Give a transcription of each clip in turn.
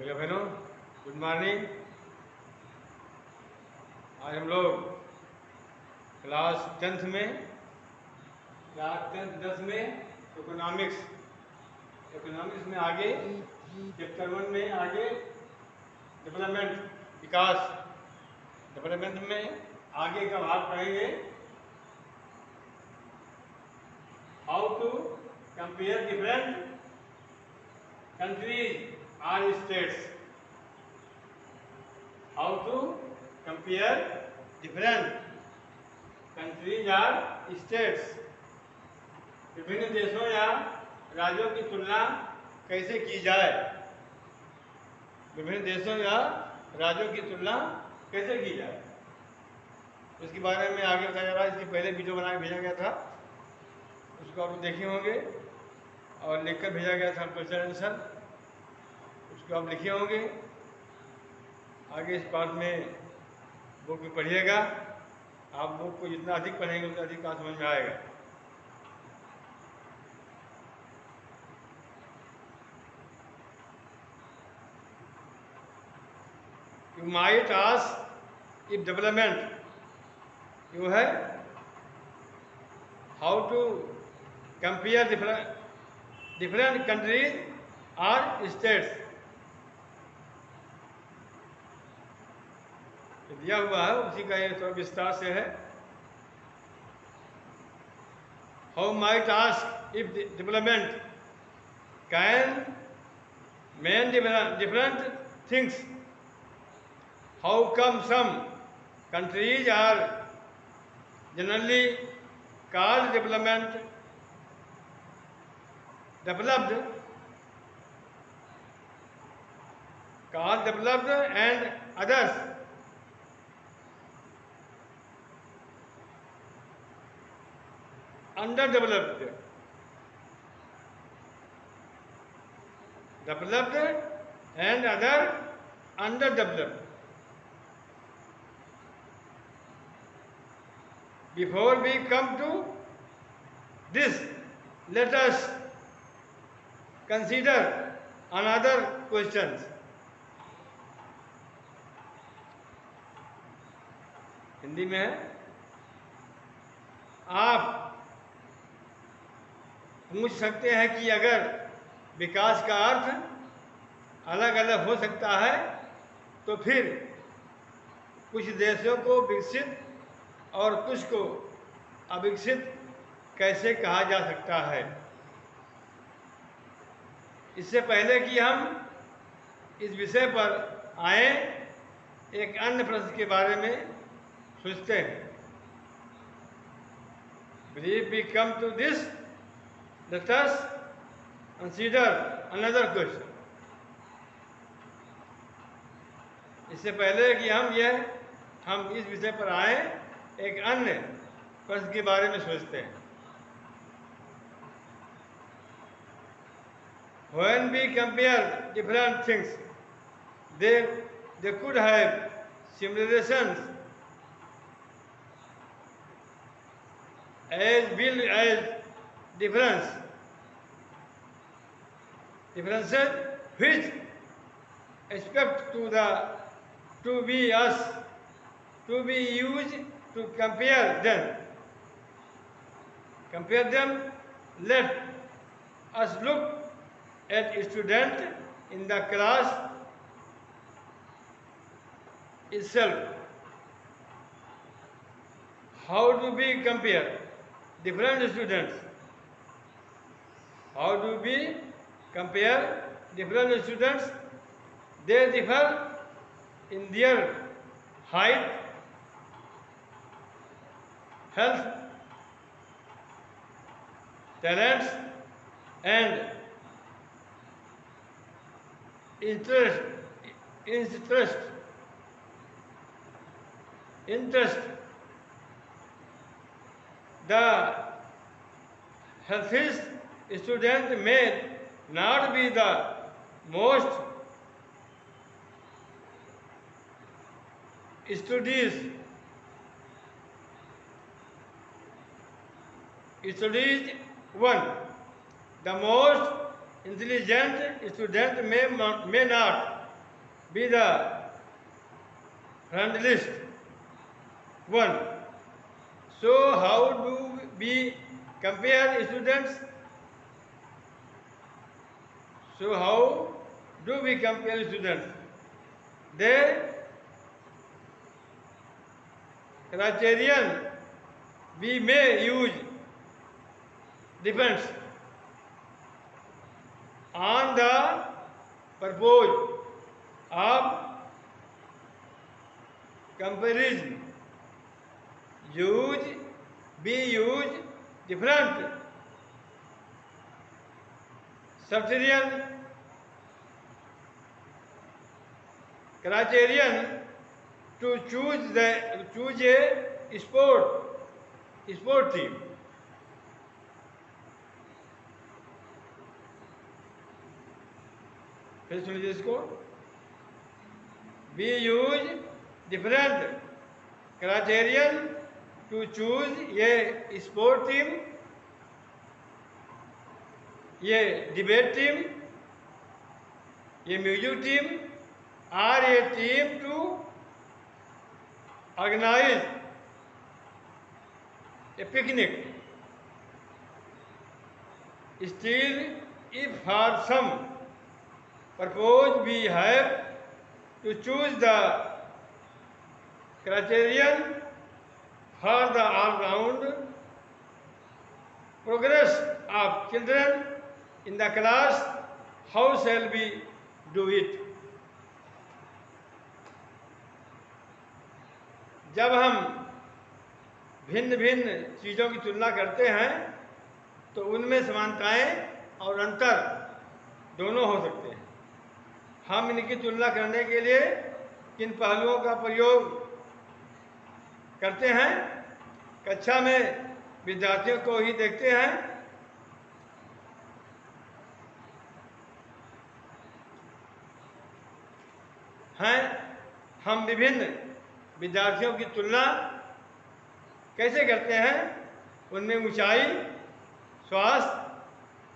भैया बहनों, good morning. आज हम लोग क्लास 10th में 10 में इकोनॉमिक्स में आगे चैप्टर 1 में आगे डेवलपमेंट में आगे का भाग पढ़ेंगे। How to compare different countries और states. How to compare different countries और स्टेट्स। विभिन्न देशों या राज्यों की तुलना कैसे की जाए। विभिन्न देशों या राज्यों की तुलना कैसे की जाए, उसके बारे में आगे बताया जा रहा है। इसके पहले वीडियो बना के भेजा गया था, उसको आप देखे होंगे, और लिखकर भेजा गया था क्वेश्चन आंसर, उसको आप लिखे होंगे। आगे इस पार्ट में बुक में पढ़िएगा। आप बुक को जितना अधिक पढ़ेंगे उतना अधिक बात समझ में आएगा। You might ask if development you है how to compare different countries or states। दिया हुआ है उसी का ये थोड़ा विस्तार से है। How might ask if development can mean different things। How come some countries are generally called developed and others underdeveloped। Developed and other underdeveloped। Before we come to this, let us consider another questions। Hindi में है। आप पूछ सकते हैं कि अगर विकास का अर्थ अलग अलग हो सकता है तो फिर कुछ देशों को विकसित और कुछ को अविकसित कैसे कहा जा सकता है। इससे पहले कि हम इस विषय पर आए, एक अन्य प्रश्न के बारे में सोचते हैं। If we come to this, let us consider another question। इससे पहले कि हम इस विषय पर आए, एक अन्य प्रश्न के बारे में सोचते हैं। When we compare different things, they could have similarities as well as differences which expect to be used to compare them. Let us look at a student in the class itself. How do we compare different students? How do we compare different students? They differ in their height, health, talents, and interest. The healthiest student may not be the most studied one. The most intelligent student may not be the friendliest one. So how do we compare students? So how do we compare students? The criterion we may use depends on the purpose of comparison. We use different subsidiary criterion to choose a sport team. फिर सुन लीजिए इसको. We use different criterion to choose a sport team, ये debate team, ये music team और ये team to organise a picnic. Still, if for some purpose we have to choose the criterion for the all-round progress of children in the class, how shall we do it? जब हम भिन्न भिन्न चीज़ों की तुलना करते हैं तो उनमें समानताएं और अंतर दोनों हो सकते हैं. हम इनकी तुलना करने के लिए किन पहलुओं का प्रयोग करते हैं? कक्षा में विद्यार्थियों को ही देखते हैं हम विभिन्न विद्यार्थियों की तुलना कैसे करते हैं? उनमें ऊंचाई, स्वास्थ्य,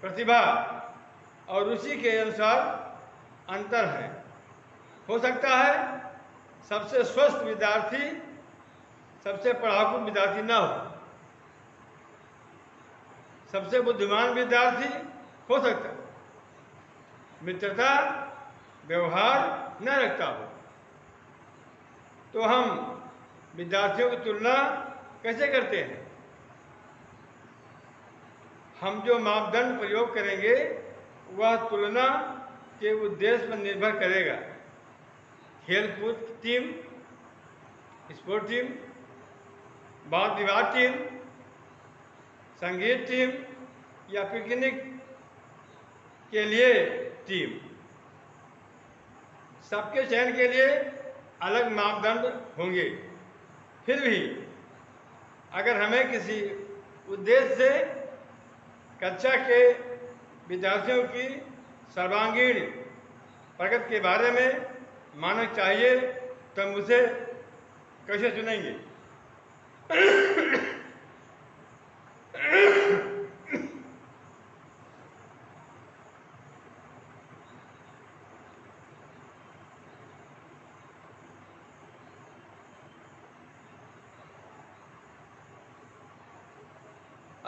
प्रतिभा और रुचि के अनुसार अंतर है. हो सकता है सबसे स्वस्थ विद्यार्थी सबसे पढ़ाकू विद्यार्थी ना हो, सबसे बुद्धिमान विद्यार्थी हो सकता है, मित्रता व्यवहार न रखता हो. तो हम विद्यार्थियों की तुलना कैसे करते हैं? हम जो मापदंड प्रयोग करेंगे वह तुलना के उद्देश्य पर निर्भर करेगा. खेलकूद टीम, स्पोर्ट टीम, वाद विवाद टीम, संगीत टीम या पिकनिक के लिए टीम, सबके चयन के लिए अलग मापदंड होंगे. फिर भी अगर हमें किसी उद्देश्य से कक्षा के विद्यार्थियों की सर्वांगीण प्रगति के बारे में मानक चाहिए तो हम उसे कैसे चुनेंगे?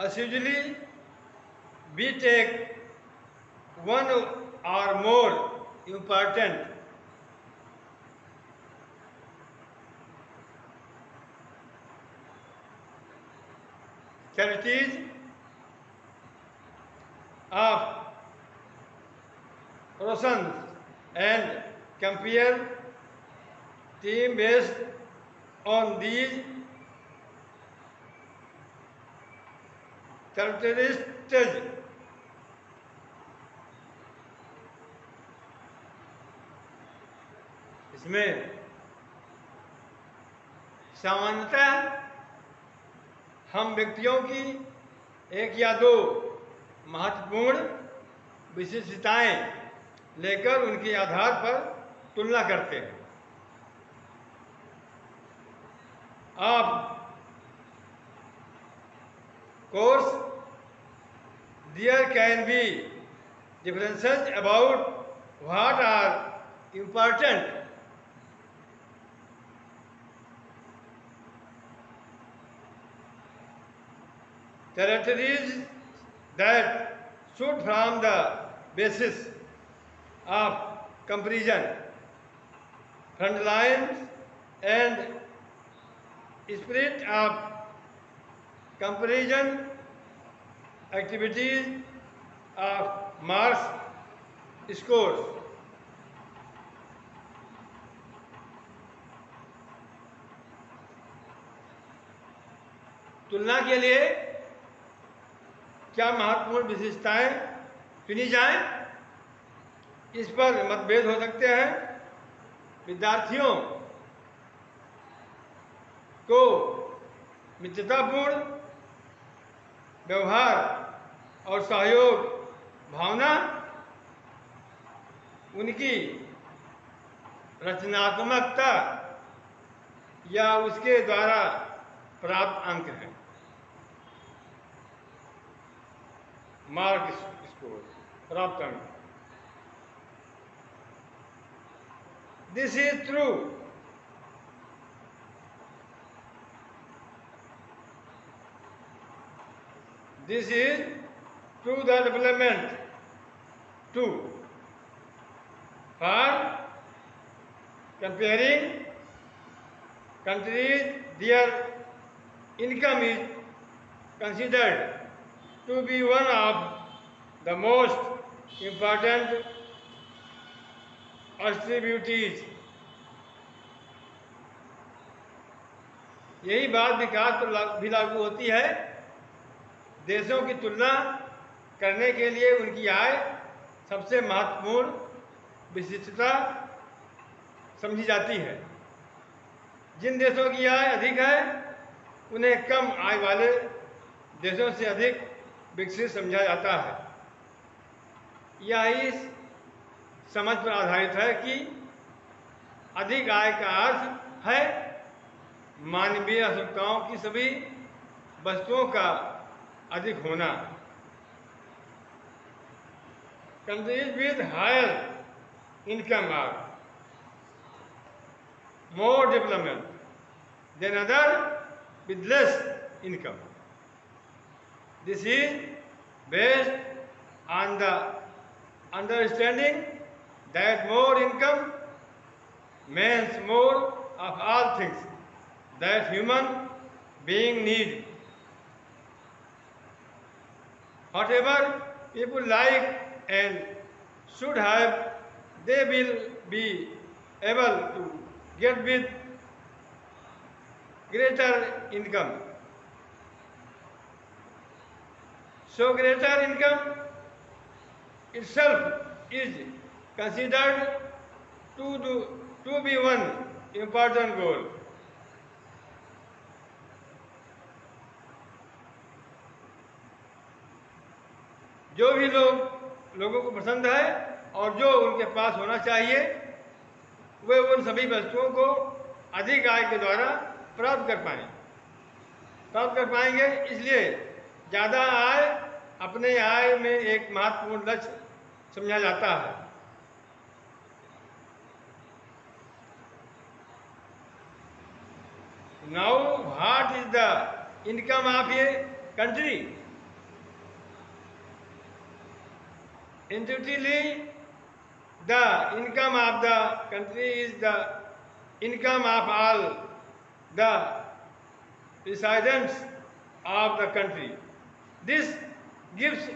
As usually, we take one or more important qualities of persons and compare team based on these characteristics. इसमें सामान्यतः हम व्यक्तियों की एक या दो महत्वपूर्ण विशेषताएं लेकर उनके आधार पर तुलना करते हैं. Of course, there can be differences about what are important territories that should form the basis of comparison, front lines and spirit of comparison activities of marks scores. तुलना के लिए क्या महत्वपूर्ण विशेषताएं चुनी जाएं, इस पर मतभेद हो सकते हैं। विद्यार्थियों को मित्रतापूर्ण व्यवहार और सहयोग भावना, उनकी रचनात्मकता या उसके द्वारा प्राप्त अंक है। मार्क स्कोर, प्राप्त अंक। This is true to the development too. For comparing countries, their income is considered to be one of the most important attributes. यही बात विकास पर भी लागू होती है। देशों की तुलना करने के लिए उनकी आय सबसे महत्वपूर्ण विशिष्टता समझी जाती है। जिन देशों की आय अधिक है उन्हें कम आय वाले देशों से अधिक विकसित समझा जाता है। यह इस समझ पर आधारित है कि अधिक आय का अर्थ है मानवीय आवश्यकताओं की सभी वस्तुओं का अधिक होना। Countries with higher income are more development than others with less income. This is based on the understanding that more income means more of all things that human being need. Whatever people like and should have, they will be able to get with greater income. So greater income itself is considered to be one important goal. जो भी लोगों को पसंद है और जो उनके पास होना चाहिए, वे उन सभी वस्तुओं को अधिक आय के द्वारा प्राप्त कर पाएंगे। इसलिए ज़्यादा आय अपने आय में एक महत्वपूर्ण लक्ष्य समझा जाता है। Now, what is the income of a country? Intuitively, the income of the country is the income of all the residents of the country. This gives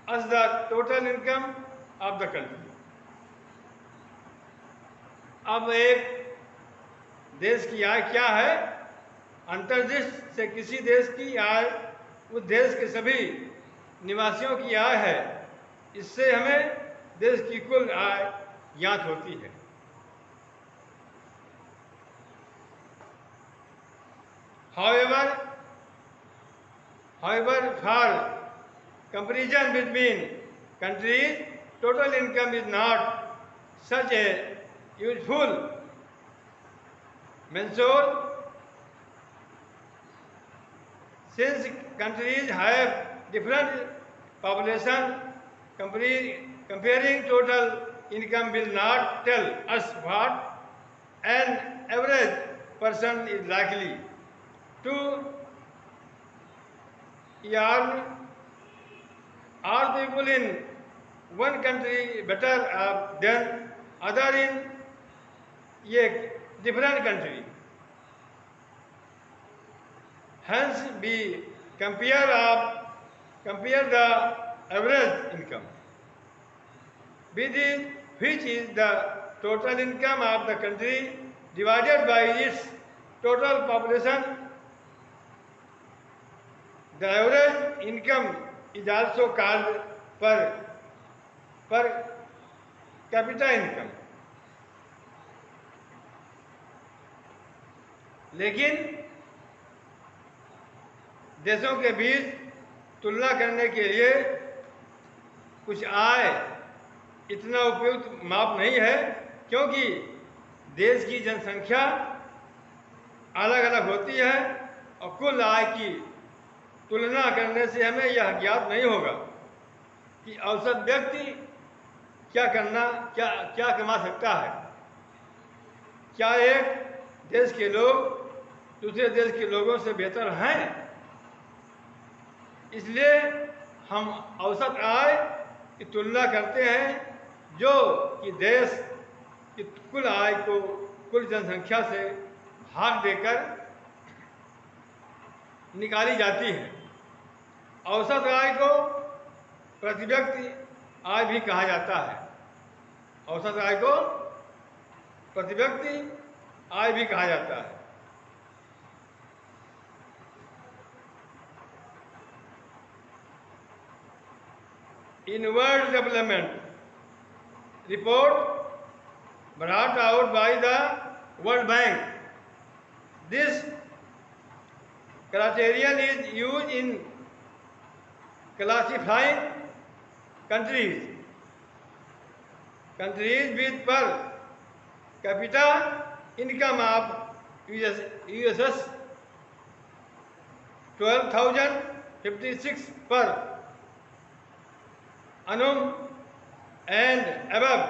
us the total income of the country. अब एक देश की आय क्या है? अंतर्दृष्टि से किसी देश की आय उस देश के सभी निवासियों की आय है। इससे हमें देश की कुल आय ज्ञात होती है। However, for comparison between countries, total income is not such a useful measure, since countries have different population. Comparing total income will not tell us what an average person is likely to are the people in one country better than other in a different country. Hence, we compare the average income, which is the total income of the country divided by its total population. The average income is also called per capita income. लेकिन देशों के बीच तुलना करने के लिए कुछ आय इतना उपयुक्त माप नहीं है, क्योंकि देश की जनसंख्या अलग अलग होती है और कुल आय की तुलना करने से हमें यह ज्ञात नहीं होगा कि औसत व्यक्ति क्या कमा सकता है। क्या एक देश के लोग दूसरे देश के लोगों से बेहतर हैं? इसलिए हम औसत आय की तुलना करते हैं जो कि देश की कुल आय को कुल जनसंख्या से भाग देकर निकाली जाती है। औसत आय को प्रति व्यक्ति आय भी कहा जाता है। औसत आय को प्रति व्यक्ति आय भी कहा जाता है। In World Development Report brought out by the World Bank, this criterion is used in classifying countries with per capita income of USS 12,056 per annum and above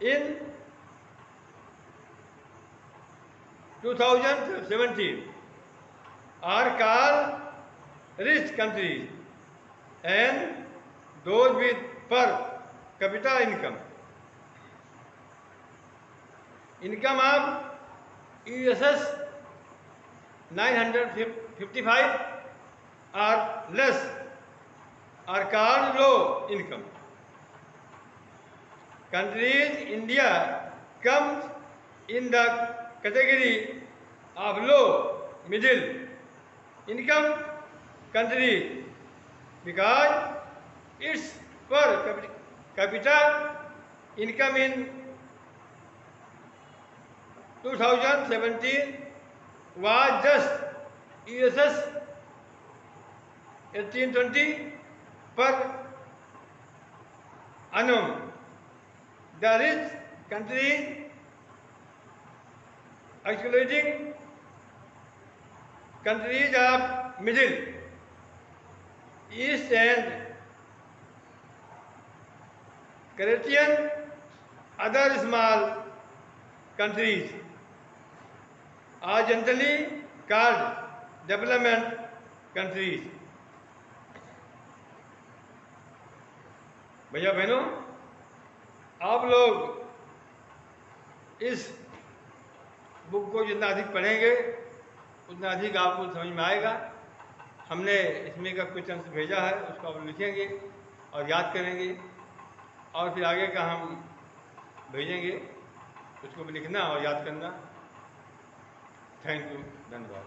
in 2017 are called rich countries, and those with per capita income of USS 955 or less are called low income countries. India comes in the category of low middle income countries because its per capita income in 2017 was just USS 1820 per annum. The rich countries, excluding countries of Middle East and Caribbean, other small countries, are generally called development countries. भैया बहनों, आप लोग इस book को जितना अधिक पढ़ेंगे उतना अधिक आपको समझ में आएगा। हमने इसमें का कुछ अंश भेजा है, उसको आप लिखेंगे और याद करेंगे, और फिर आगे का हम भेजेंगे, उसको भी लिखना और याद करना। थैंक यू, धन्यवाद।